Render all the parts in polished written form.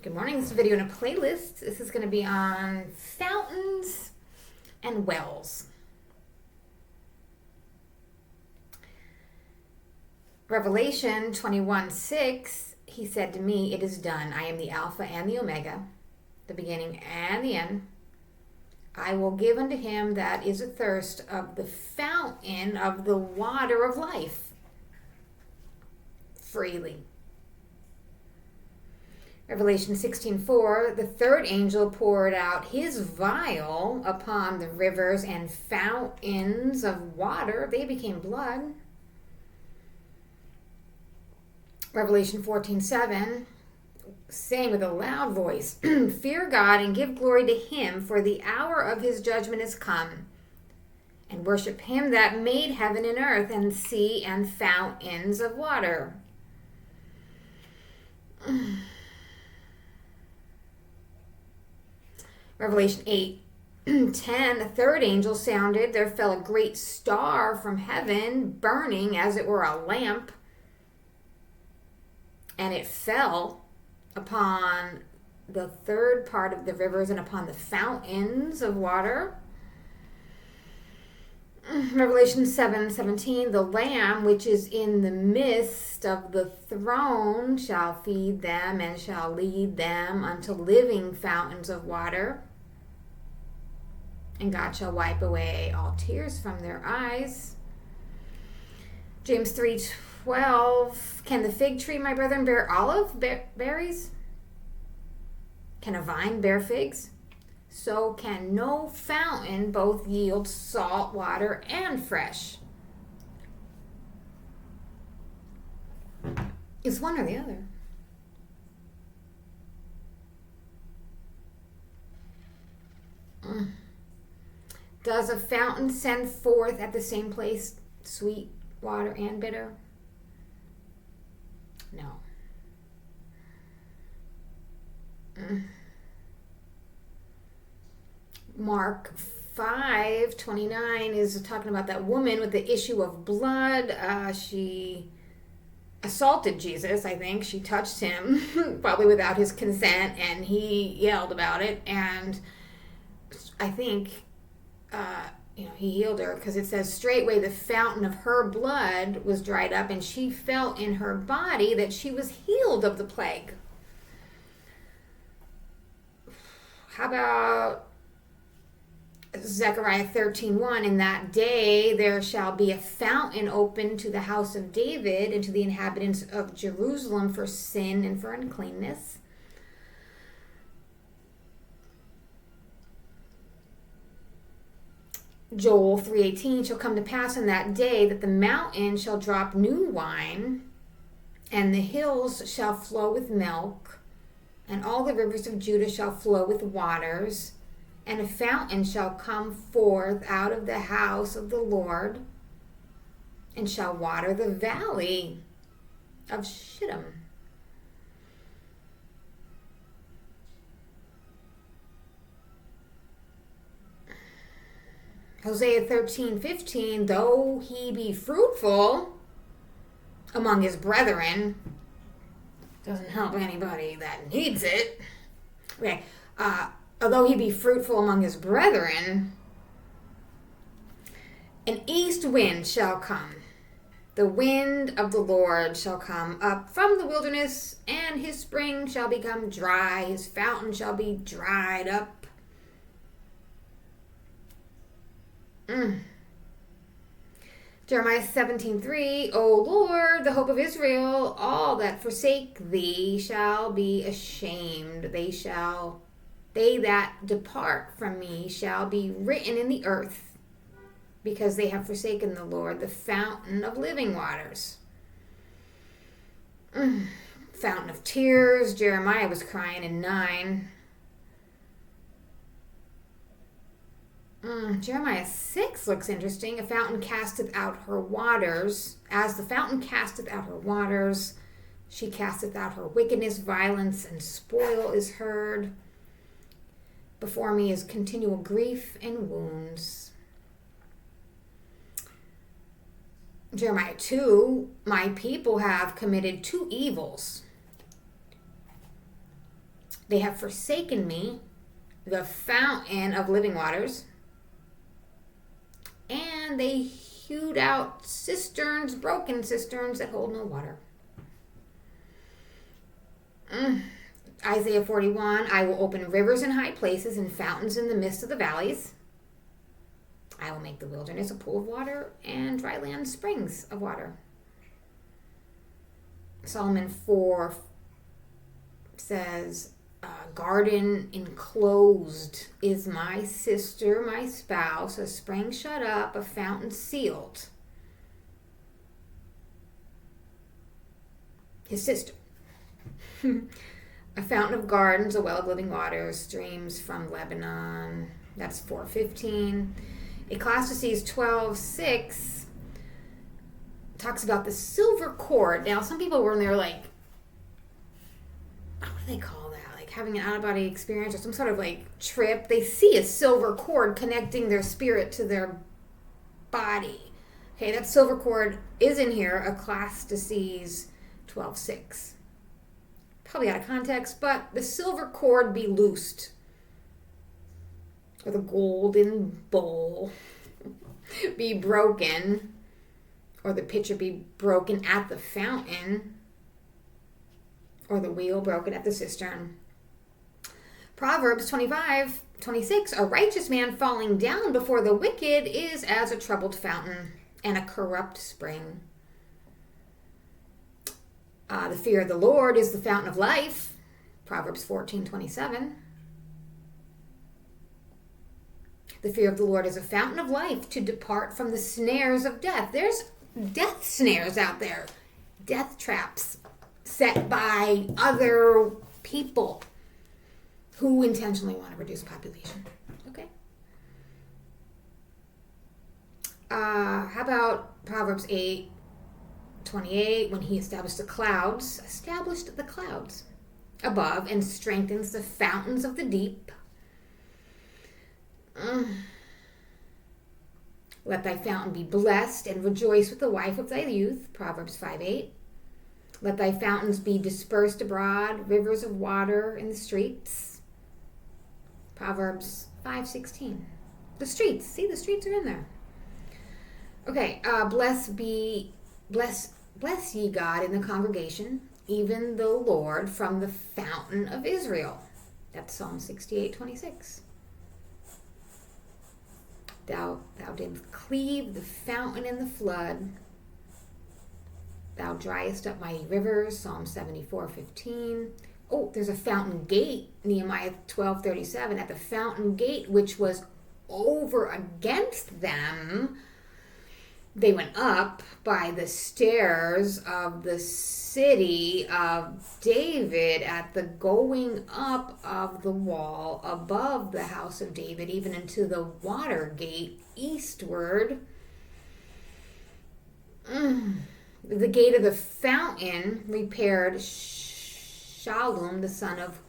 Good morning. This is a video in a playlist. This is going to be on fountains and wells. Revelation 21:6, he said to me, "It is done. I am the Alpha and the Omega, the beginning and the end. I will give unto him that is athirst of the fountain of the water of life freely." Revelation 16:4, the third angel poured out his vial upon the rivers and fountains of water. They became blood. Revelation 14:7, saying with a loud voice, "Fear God and give glory to him, for the hour of his judgment is come. And worship him that made heaven and earth and sea and fountains of water." Revelation 8:10, the third angel sounded. There fell a great star from heaven, burning as it were a lamp. And it fell upon the third part of the rivers and upon the fountains of water. Revelation 7:17, the Lamb which is in the midst of the throne shall feed them and shall lead them unto living fountains of water. And God shall wipe away all tears from their eyes. James 3:12, can the fig tree, my brethren, bear olive berries? Can a vine bear figs? So can no fountain both yield salt water and fresh. It's one or the other. Does a fountain send forth at the same place sweet water and bitter? No. Mark 5:29 is talking about that woman with the issue of blood. She assaulted Jesus, I think. She touched him, probably without his consent, and he yelled about it. And I think, he healed her, because it says, straightway the fountain of her blood was dried up, and she felt in her body that she was healed of the plague. How about Zechariah 13:1, in that day there shall be a fountain open to the house of David and to the inhabitants of Jerusalem for sin and for uncleanness. Joel 3:18, shall come to pass in that day that the mountain shall drop new wine, and the hills shall flow with milk, and all the rivers of Judah shall flow with waters, and a fountain shall come forth out of the house of the Lord, and shall water the valley of Shittim. Hosea 13:15, though he be fruitful among his brethren, doesn't help anybody that needs it. Okay, although he be fruitful among his brethren, an east wind shall come. The wind of the Lord shall come up from the wilderness, and his spring shall become dry. His fountain shall be dried up. Jeremiah 17:3, O Lord, the hope of Israel, all that forsake thee shall be ashamed. They that depart from me shall be written in the earth, because they have forsaken the Lord, the fountain of living waters. Fountain of tears, Jeremiah was crying in 9. Jeremiah 6 looks interesting. A fountain casteth out her waters. As the fountain casteth out her waters, she casteth out her wickedness, violence, and spoil is heard. Before me is continual grief and wounds. Jeremiah 2, my people have committed two evils. They have forsaken me, the fountain of living waters, and they hewed out cisterns, broken cisterns that hold no water. Isaiah 41, I will open rivers in high places and fountains in the midst of the valleys. I will make the wilderness a pool of water and dry land springs of water. Solomon 4 says, garden enclosed is my sister, my spouse, a spring shut up, a fountain sealed. His sister. A fountain of gardens, a well of living waters, streams from Lebanon. That's 4:15. Ecclesiastes 12:6 talks about the silver cord. Now, some people were in there like, what do they call that? Like having an out-of-body experience or some sort of like trip. They see a silver cord connecting their spirit to their body. Okay, that silver cord is in here, Ecclesiastes 12:6. Probably out of context, but the silver cord be loosed, or the golden bowl be broken, or the pitcher be broken at the fountain, or the wheel broken at the cistern. Proverbs 25:26, a righteous man falling down before the wicked is as a troubled fountain and a corrupt spring. The fear of the Lord is the fountain of life. Proverbs 14:27. The fear of the Lord is a fountain of life to depart from the snares of death. There's death snares out there. Death traps set by other people who intentionally want to reduce population. Okay. How about Proverbs 8:28, when he established the clouds above and strengthens the fountains of the deep. Let thy fountain be blessed and rejoice with the wife of thy youth. Proverbs 5:8. Let thy fountains be dispersed abroad, rivers of water in the streets. Proverbs 5:16. The streets. See, the streets are in there. Okay, bless ye God in the congregation, even the Lord from the fountain of Israel. That's Psalm 68:26. Thou didst cleave the fountain in the flood. Thou driest up mighty rivers. Psalm 74:15. Oh, there's a fountain gate, Nehemiah 12:37. At the fountain gate, which was over against them, they went up by the stairs of the city of David at the going up of the wall above the house of David, even into the water gate eastward. The gate of the fountain repaired Shallum, the son of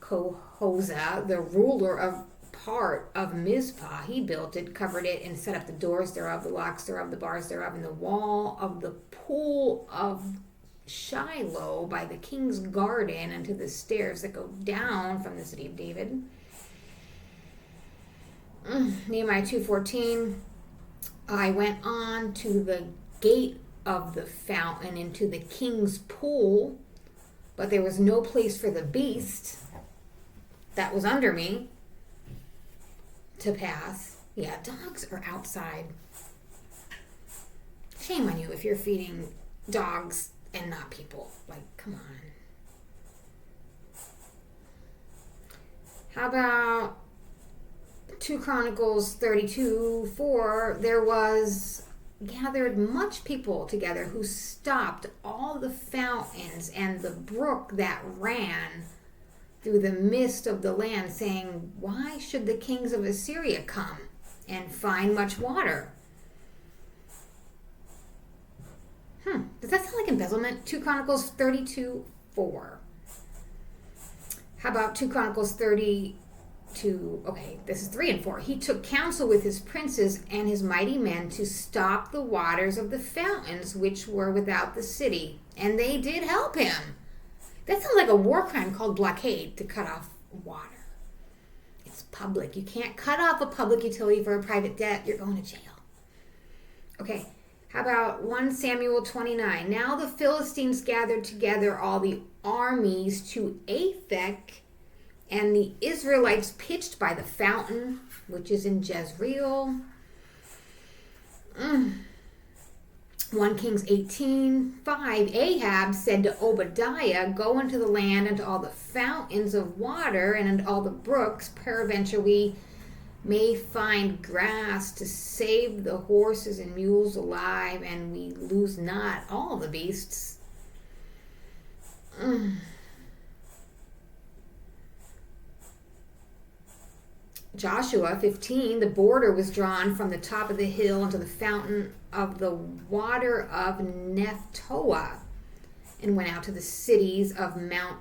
Kohoza, the ruler of part of Mizpah. He built it, covered it, and set up the doors thereof, the locks thereof, the bars thereof, and the wall of the pool of Shiloh by the king's garden unto the stairs that go down from the city of David. Nehemiah 2:14. I went on to the gate of the fountain into the king's pool, but there was no place for the beast that was under me to pass. Yeah, dogs are outside. Shame on you if you're feeding dogs and not people. Like, come on. How about 2 Chronicles 32:4? There was gathered much people together who stopped all the fountains and the brook that ran through the midst of the land, saying, why should the kings of Assyria come and find much water? Does that sound like embezzlement? 2 Chronicles 32:4. How about 2 Chronicles 32? Okay, this is 3 and 4. He took counsel with his princes and his mighty men to stop the waters of the fountains which were without the city, and they did help him. That sounds like a war crime called blockade, to cut off water. It's public. You can't cut off a public utility for a private debt. You're going to jail. Okay, how about 1 Samuel 29? Now the Philistines gathered together all the armies to Aphek, and the Israelites pitched by the fountain, which is in Jezreel. 1 Kings 18:5. Ahab said to Obadiah, go into the land, into all the fountains of water, and into all the brooks, peradventure we may find grass to save the horses and mules alive, and we lose not all the beasts. Joshua 15, the border was drawn from the top of the hill into the fountain of the water of Nephtoah, and went out to the cities of Mount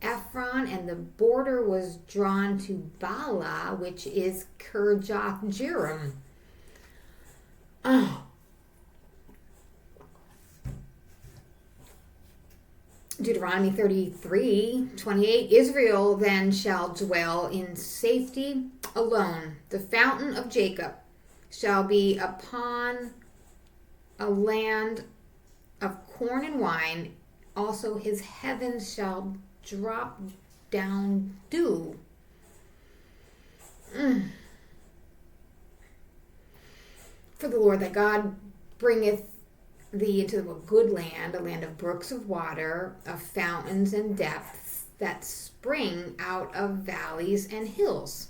Ephron, and the border was drawn to Bala, which is Kirjath Jearim. Deuteronomy 33:28. Israel then shall dwell in safety alone. The fountain of Jacob shall be upon a land of corn and wine. Also his heavens shall drop down dew. For the Lord thy God bringeth thee into a good land, a land of brooks of water, of fountains and depths that spring out of valleys and hills.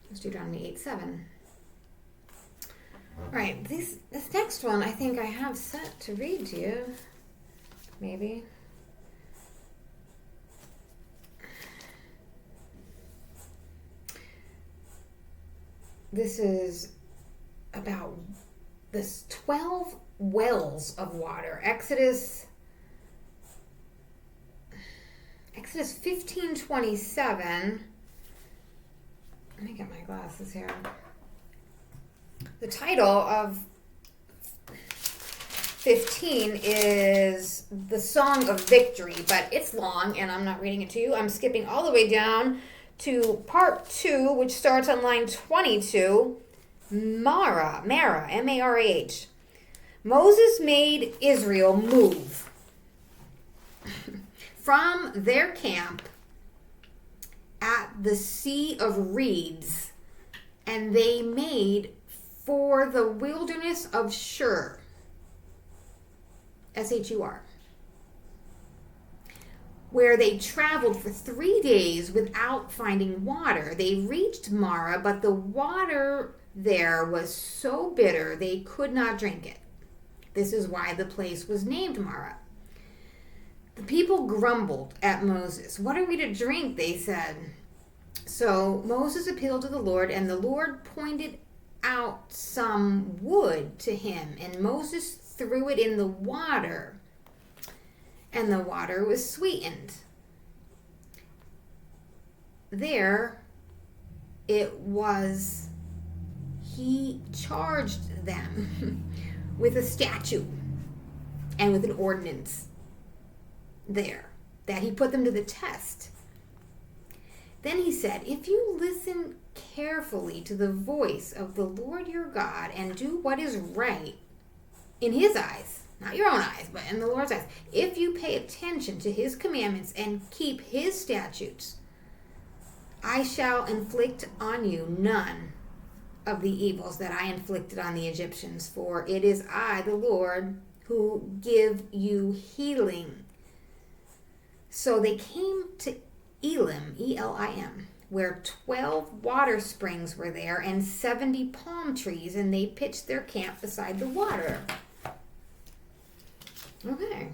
That's Deuteronomy 8:7. All right, this next one I think I have set to read to you. Maybe. This is about this 12 wells of water. Exodus 15:27. Let me get my glasses here. The title of 15 is the Song of Victory, but it's long and I'm not reading it to you. I'm skipping all the way down to part 2, which starts on line 22. Marah, M-A-R-A-H. Moses made Israel move from their camp at the Sea of Reeds, and they made for the wilderness of Shur, S-H-U-R, where they traveled for 3 days without finding water. They reached Marah, but the water there was so bitter they could not drink it. This is why the place was named Marah. The people grumbled at Moses. What are we to drink? They said. So Moses appealed to the Lord, and the Lord pointed out some wood to him, and Moses threw it in the water, and the water was sweetened. There it was, he charged them with a statute and with an ordinance there, that he put them to the test. Then he said, if you listen carefully to the voice of the Lord your God and do what is right in his eyes, not your own eyes, but in the Lord's eyes, if you pay attention to his commandments and keep his statutes, I shall inflict on you none of the evils that I inflicted on the Egyptians, for it is I, the Lord, who give you healing. So they came to Elim, E-L-I-M, where 12 water springs were there and 70 palm trees, and they pitched their camp beside the water. Okay.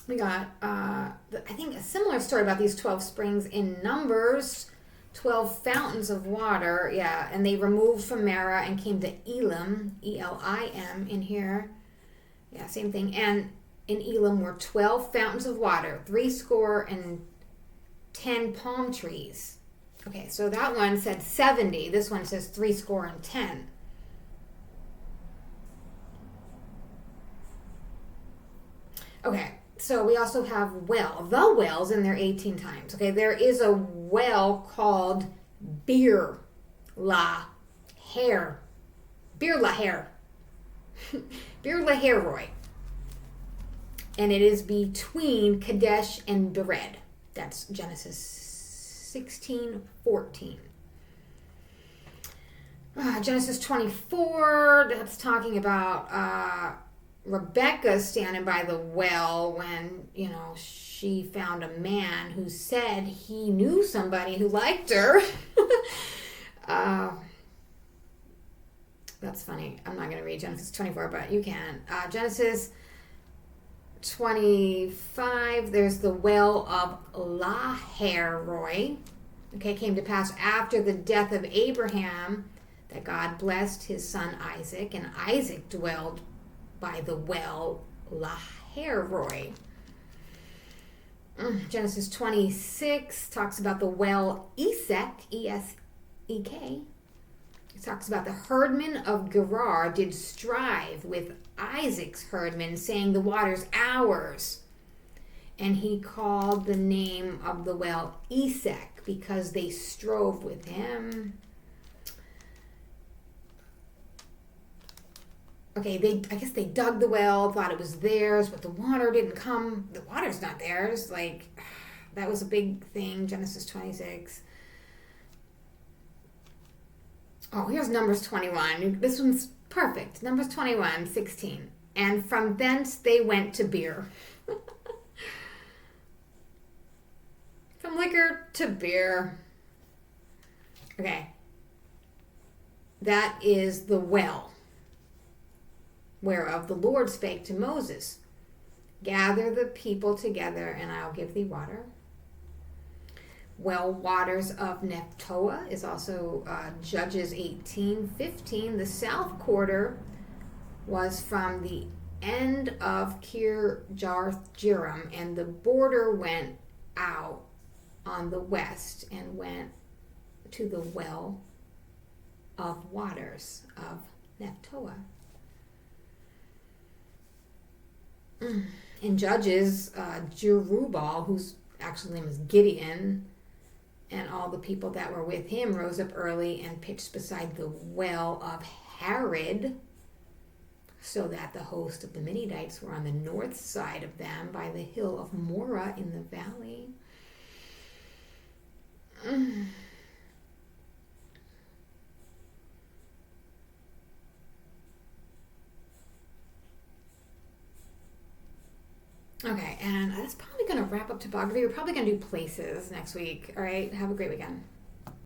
We got, I think, a similar story about these 12 springs in Numbers. 12 fountains of water, yeah, and they removed from Marah and came to Elim, E-L-I-M in here. Yeah, same thing. And in Elim were 12 fountains of water, 70 palm trees. Okay, so that one said 70. This one says 70. Okay, So we also have the wells in there 18 times. Okay, there is a well called Beer La Hair. Beer La Hair. Beer Lahairoi. And it is between Kadesh and Bered. That's Genesis 16:14. Genesis 24, that's talking about Rebecca standing by the well when, she found a man who said he knew somebody who liked her. That's funny. I'm not going to read Genesis 24, but you can. Genesis 25, there's the well of Lahairoi. Okay, came to pass after the death of Abraham that God blessed his son Isaac, and Isaac dwelled by the well Lahairoi. Genesis 26 talks about the well Esek, E-S-E-K. It talks about the herdmen of Gerar did strive with Isaac's herdmen, saying, the water's ours. And he called the name of the well Esek, because they strove with him. Okay, I guess they dug the well, thought it was theirs, but the water didn't come. The water's not theirs. That was a big thing, Genesis 26. Oh, here's Numbers 21. This one's perfect. Numbers 21:16. And from thence they went to beer. From liquor to beer. Okay. That is the well, whereof the Lord spake to Moses. Gather the people together, and I'll give thee water. Well waters of Nephtoah is also Judges 18:15. The south quarter was from the end of Kirjath-jearim, and the border went out on the west and went to the well of waters of Nephtoah. In Judges, Jerubbaal, whose actual name is Gideon, and all the people that were with him rose up early and pitched beside the well of Harod, so that the host of the Midianites were on the north side of them by the hill of Morah in the valley. Okay, and that's probably going to wrap up topography. We're probably going to do places next week. All right, have a great weekend.